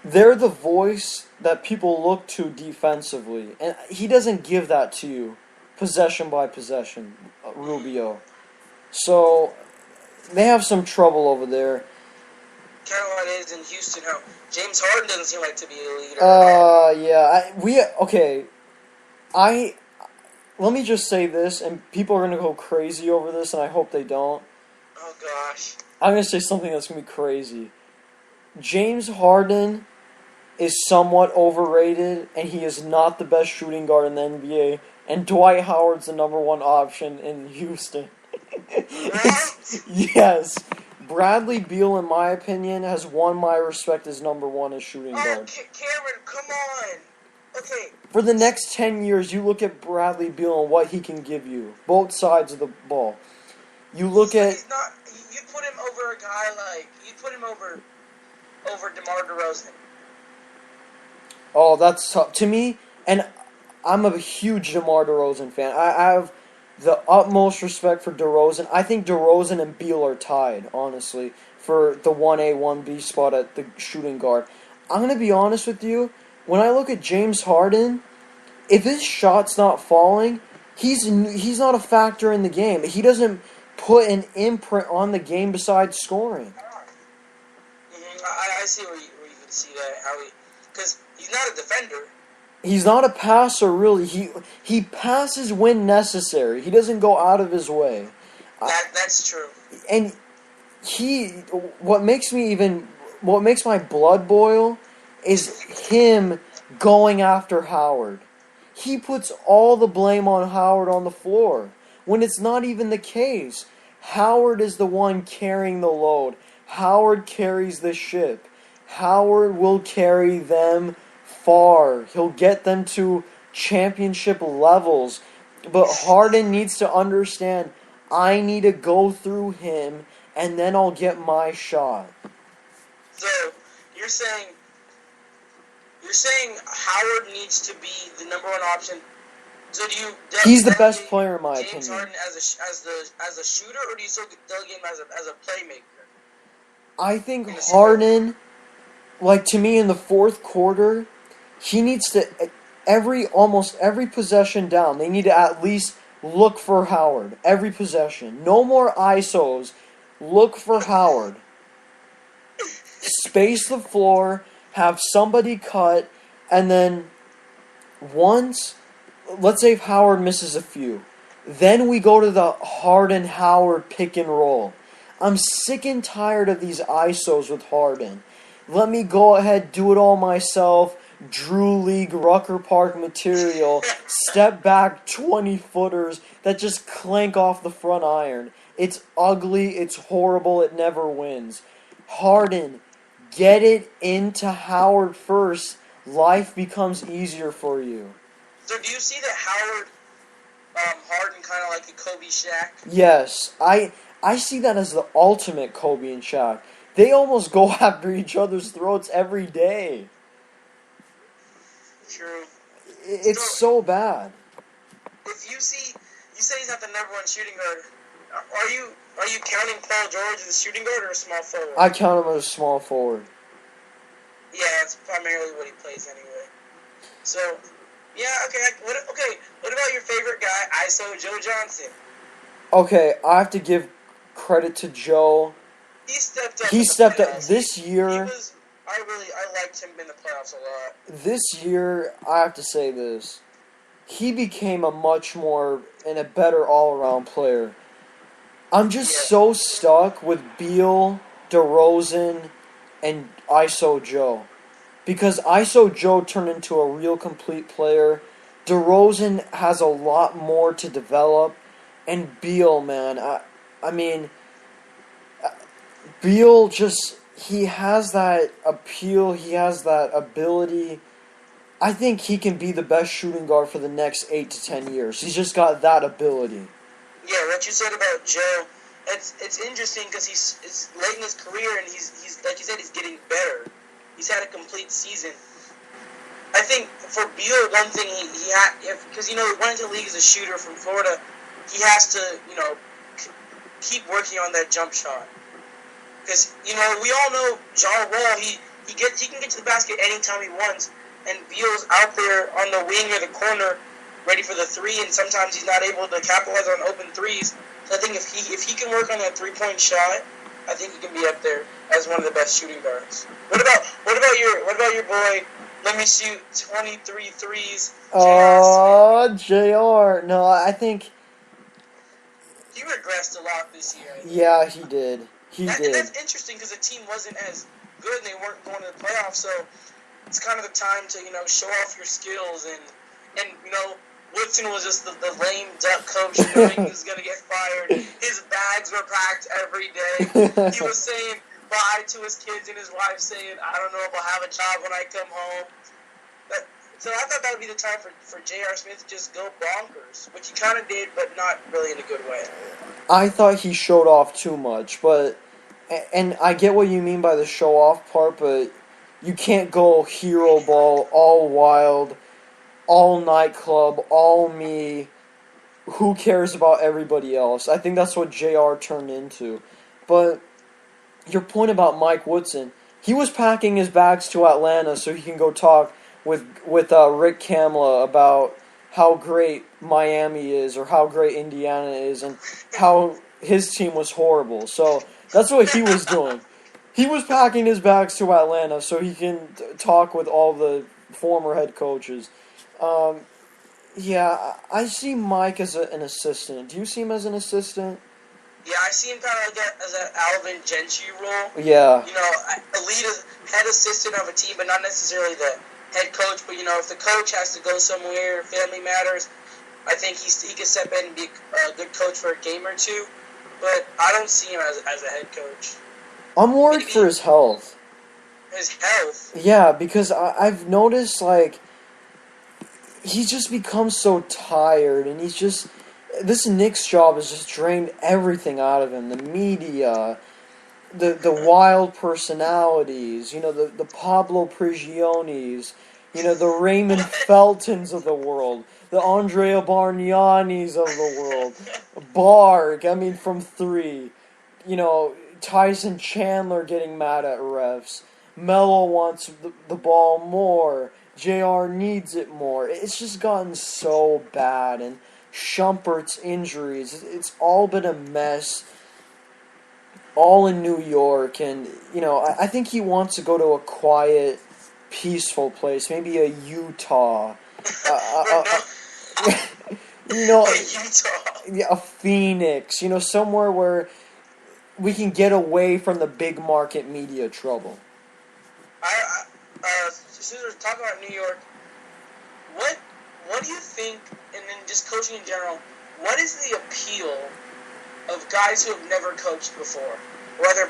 they're the voice that people look to defensively, and he doesn't give that to you possession by possession, Rubio. So they have some trouble over there. Kind of like it is in Houston, how James Harden doesn't seem like to be a leader. Yeah. Let me just say this, and people are going to go crazy over this, and I hope they don't. Oh, gosh. I'm going to say something that's going to be crazy. James Harden is somewhat overrated, and he is not the best shooting guard in the NBA, and Dwight Howard's the number one option in Houston. Yes. Bradley Beal, in my opinion, has won my respect as number one as shooting guard. Cameron, come on. Okay. For the next 10 years, you look at Bradley Beal and what he can give you. Both sides of the ball. You look at... He's not... You put him over a guy like... You put him over DeMar DeRozan. Oh, that's tough. To me, and I'm a huge DeMar DeRozan fan. I have the utmost respect for DeRozan. I think DeRozan and Beal are tied, honestly, for the 1A, 1B spot at the shooting guard. I'm going to be honest with you. When I look at James Harden, if his shot's not falling, he's not a factor in the game. He doesn't put an imprint on the game besides scoring. I see where you can see that. Because he's not a defender. He's not a passer, really. He passes when necessary. He doesn't go out of his way. That's true. And what makes my blood boil is him going after Howard. He puts all the blame on Howard on the floor, when it's not even the case. Howard is the one carrying the load. Howard carries the ship. Howard will carry them far. He'll get them to championship levels. But Harden needs to understand, I need to go through him, and then I'll get my shot. So, you're saying Howard needs to be the number one option. So do you? He's the best player in my opinion. James Harden as a shooter, or do you still delegate him as a playmaker? I think Harden, to me in the fourth quarter, he needs to almost every possession down. They need to at least look for Howard every possession. No more ISOs. Look for Howard. Space the floor. Have somebody cut, and then once, let's say if Howard misses a few, then we go to the Harden-Howard pick and roll. I'm sick and tired of these ISOs with Harden. Let me go ahead, do it all myself, Drew League Rucker Park material, step back 20-footers that just clank off the front iron. It's ugly, it's horrible, it never wins. Harden, get it into Howard first. Life becomes easier for you. So do you see that Howard, Harden kind of like the Kobe Shaq? Yes, I see that as the ultimate Kobe and Shaq. They almost go after each other's throats every day. True. It's so bad. If you say he's not the number one shooting guard. Are you counting Paul George as a shooting guard or a small forward? I count him as a small forward. Yeah, that's primarily what he plays anyway. So, yeah, okay. What about your favorite guy, ISO Joe Johnson? Okay, I have to give credit to Joe. He stepped up. He stepped up this year. I liked him in the playoffs a lot. This year, I have to say this. He became a much more and a better all-around player. I'm just so stuck with Beal, DeRozan, and ISO Joe. Because ISO Joe turned into a real complete player. DeRozan has a lot more to develop. And Beal, man, I mean, Beal just, he has that appeal, he has that ability. I think he can be the best shooting guard for the next 8 to 10 years. He's just got that ability. Yeah, what you said about Joe, it's interesting because he's late in his career and he's like you said, he's getting better. He's had a complete season. I think for Beal, one thing he had, because he went into the league as a shooter from Florida, he has to keep working on that jump shot. Because we all know John Wall, he can get to the basket anytime he wants, and Beal's out there on the wing or the corner, ready for the three, and sometimes he's not able to capitalize on open threes. So I think if he can work on that 3-point shot, I think he can be up there as one of the best shooting guards. What about your boy? Let me shoot 23 threes. Oh, JR. No, I think he regressed a lot this year. Yeah, he did. He did. And that's interesting because the team wasn't as good and they weren't going to the playoffs. So it's kind of the time to show off your skills and Woodson was just the lame duck coach knowing he was going to get fired. His bags were packed every day. He was saying bye to his kids and his wife saying, I don't know if I'll have a job when I come home. So I thought that would be the time for J.R. Smith to just go bonkers, which he kind of did, but not really in a good way. I thought he showed off too much, and I get what you mean by the show off part, but you can't go hero ball, all wild, all nightclub, all me. Who cares about everybody else? I think that's what JR turned into. But your point about Mike Woodson, he was packing his bags to Atlanta so he can go talk with Rick Kamla about how great Miami is or how great Indiana is and how his team was horrible. So that's what he was doing. He was packing his bags to Atlanta so he can talk with all the former head coaches. Yeah, I see Mike as an assistant. Do you see him as an assistant? Yeah, I see him kind of like as an Alvin Gentry role. Yeah. Elite head assistant of a team, but not necessarily the head coach. But if the coach has to go somewhere, family matters, I think he can step in and be a good coach for a game or two. But I don't see him as a head coach. I'm worried for his health. His health? Yeah, because I've noticed, he's just become so tired, and this Knicks job has just drained everything out of him. The media, the wild personalities, the Pablo Prigionis, the Raymond Feltons of the world, the Andrea Bargnanis of the world, Barg, from 3, Tyson Chandler getting mad at refs, Melo wants the ball more, JR needs it more. It's just gotten so bad, and Shumpert's injuries, it's all been a mess, all in New York, and, I think he wants to go to a quiet, peaceful place, maybe a Utah, a Phoenix, somewhere where we can get away from the big market media trouble. since we're talking about New York, what do you think, and then just coaching in general, what is the appeal of guys who have never coached before, whether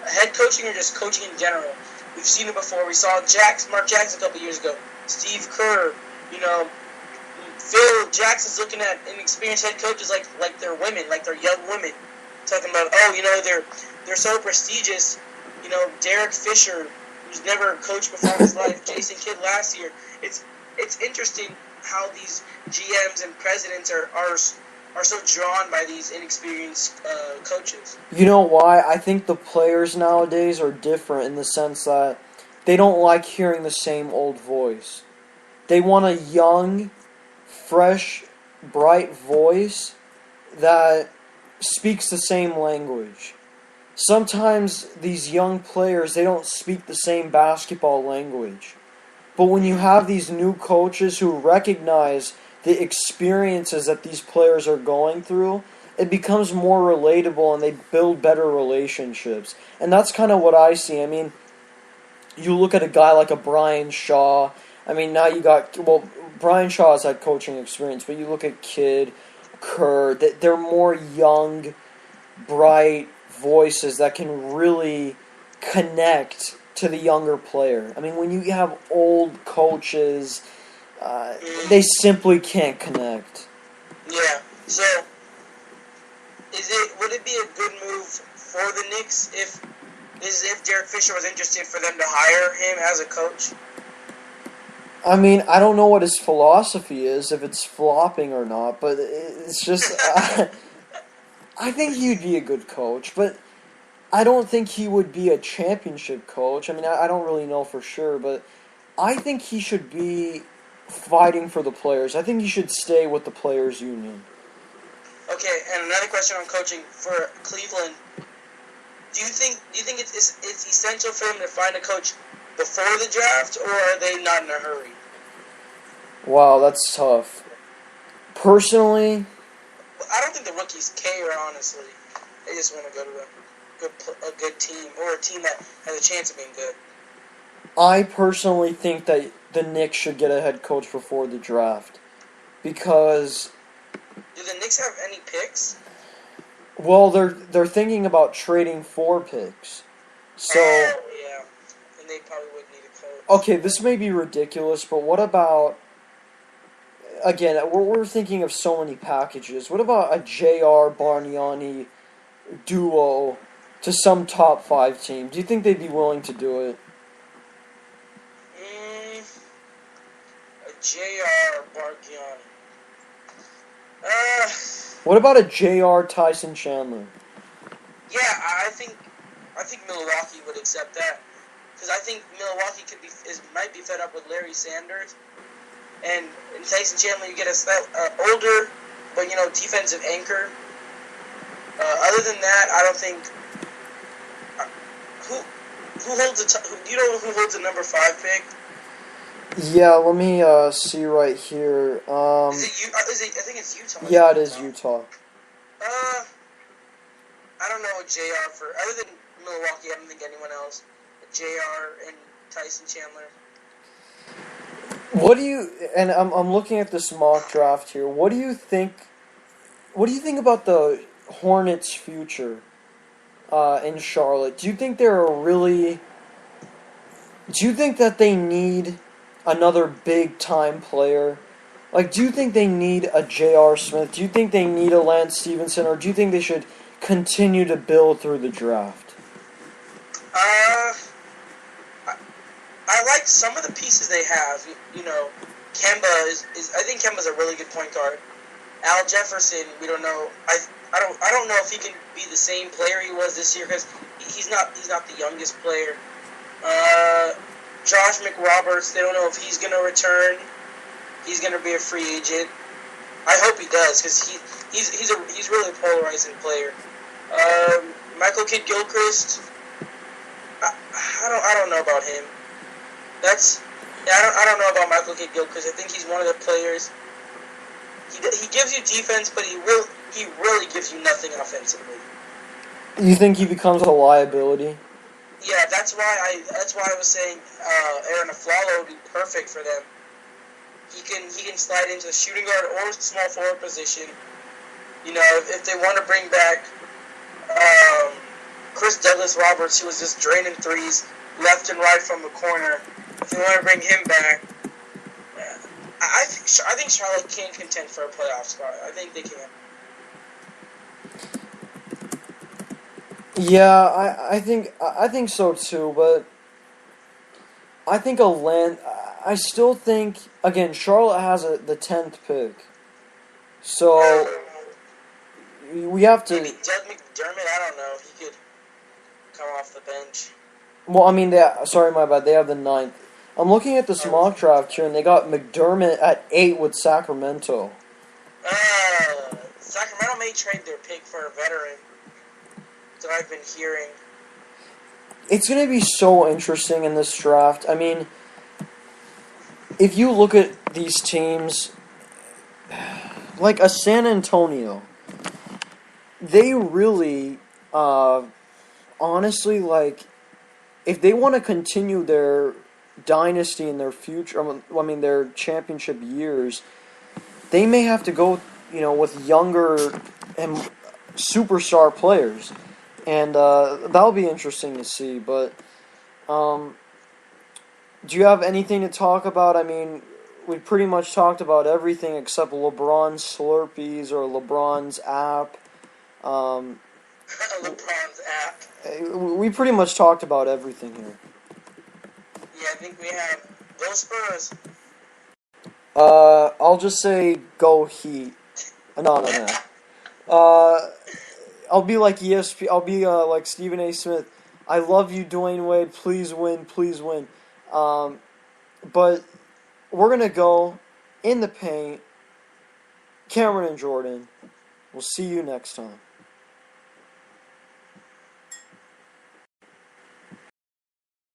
head coaching or just coaching in general? We've seen it before. We saw Mark Jackson a couple years ago, Steve Kerr. Phil Jackson's looking at inexperienced head coaches like they're women, like they're young women, talking about they're so prestigious. Derek Fisher, who's never coached before in his life, Jason Kidd last year. It's interesting how these GMs and presidents are so drawn by these inexperienced coaches. You know why? I think the players nowadays are different in the sense that they don't like hearing the same old voice. They want a young, fresh, bright voice that speaks the same language. Sometimes these young players, they don't speak the same basketball language. But when you have these new coaches who recognize the experiences that these players are going through, it becomes more relatable and they build better relationships. And that's kind of what I see. I mean, you look at a guy like a Brian Shaw. I mean, now you got, Brian Shaw has had coaching experience, but you look at Kidd, Kerr, they're more young, bright voices that can really connect to the younger player. I mean, when you have old coaches, they simply can't connect. Yeah. So, would it be a good move for the Knicks if Derek Fisher was interested for them to hire him as a coach? I mean, I don't know what his philosophy is, if it's flopping or not, but it's just... I think he'd be a good coach, but I don't think he would be a championship coach. I mean, I don't really know for sure, but I think he should be fighting for the players. I think he should stay with the players' union. Okay, and another question on coaching for Cleveland. Do you think it's essential for them to find a coach before the draft, or are they not in a hurry? Wow, that's tough. Personally, I don't think the rookies care, honestly. They just want to go to a good team, or a team that has a chance of being good. I personally think that the Knicks should get a head coach before the draft. Because... Do the Knicks have any picks? Well, they're thinking about trading 4 picks. So... yeah. And they probably would need a coach. Okay, this may be ridiculous, but what about... Again, we're thinking of so many packages. What about a J.R. Bargnani duo to some top 5 team? Do you think they'd be willing to do it? A J.R. Bargnani. What about a J.R. Tyson Chandler? Yeah, I think Milwaukee would accept that, because I think Milwaukee might be fed up with Larry Sanders. And in Tyson Chandler, you get a older, but defensive anchor. Other than that, I don't think. Who holds do you know who holds the number 5 pick? Yeah, let me see right here. I think it's Utah. Yeah, it is Utah. I don't know a JR for other than Milwaukee. I don't think anyone else. JR and Tyson Chandler. What do you? And I'm looking at this mock draft here. What do you think? What do you think about the Hornets' future in Charlotte? Do you think they're really? Do you think that they need another big time player? Like, do you think they need a J.R. Smith? Do you think they need a Lance Stevenson, or do you think they should continue to build through the draft? I like some of the pieces they have. Kemba is I think Kemba's a really good point guard. Al Jefferson, we don't know. I don't know if he can be the same player he was this year, because he's not the youngest player. Josh McRoberts, they don't know if he's gonna return. He's gonna be a free agent. I hope he does, because he's really a polarizing player. Michael Kidd-Gilchrist, I don't know about him. I don't know about Michael Kidd-Gilchrist. I think he's one of the players. He gives you defense, but he really gives you nothing offensively. You think he becomes a liability? Yeah, that's why I was saying Aaron Aflalo would be perfect for them. He can slide into the shooting guard or small forward position. You know, if they want to bring back Chris Douglas Roberts, who was just draining threes left and right from the corner, if they want to bring him back, I think Charlotte can contend for a playoff spot. I think they can. Yeah, I think so too, but I think I still think again Charlotte has the 10th pick, so we have to. Maybe Doug McDermott. I don't know if he could come off the bench. Well, I mean, sorry, my bad. They have the 9th. I'm looking at this mock draft here, and they got McDermott at 8 with Sacramento. Sacramento may trade their pick for a veteran. That I've been hearing. It's going to be so interesting in this draft. I mean, if you look at these teams, like a San Antonio, they really, honestly, like, if they want to continue their dynasty in their future, I mean, their championship years, they may have to go, with younger and superstar players. And that'll be interesting to see. But do you have anything to talk about? I mean, we pretty much talked about everything except LeBron's Slurpees or LeBron's app. LeBron's app. We pretty much talked about everything here. Yeah, I think we have. Go Spurs. I'll just say go Heat. No. I'll be like ESP. I'll be like Stephen A. Smith. I love you, Dwayne Wade. Please win, please win. But we're gonna go in the paint. Cameron and Jordan. We'll see you next time.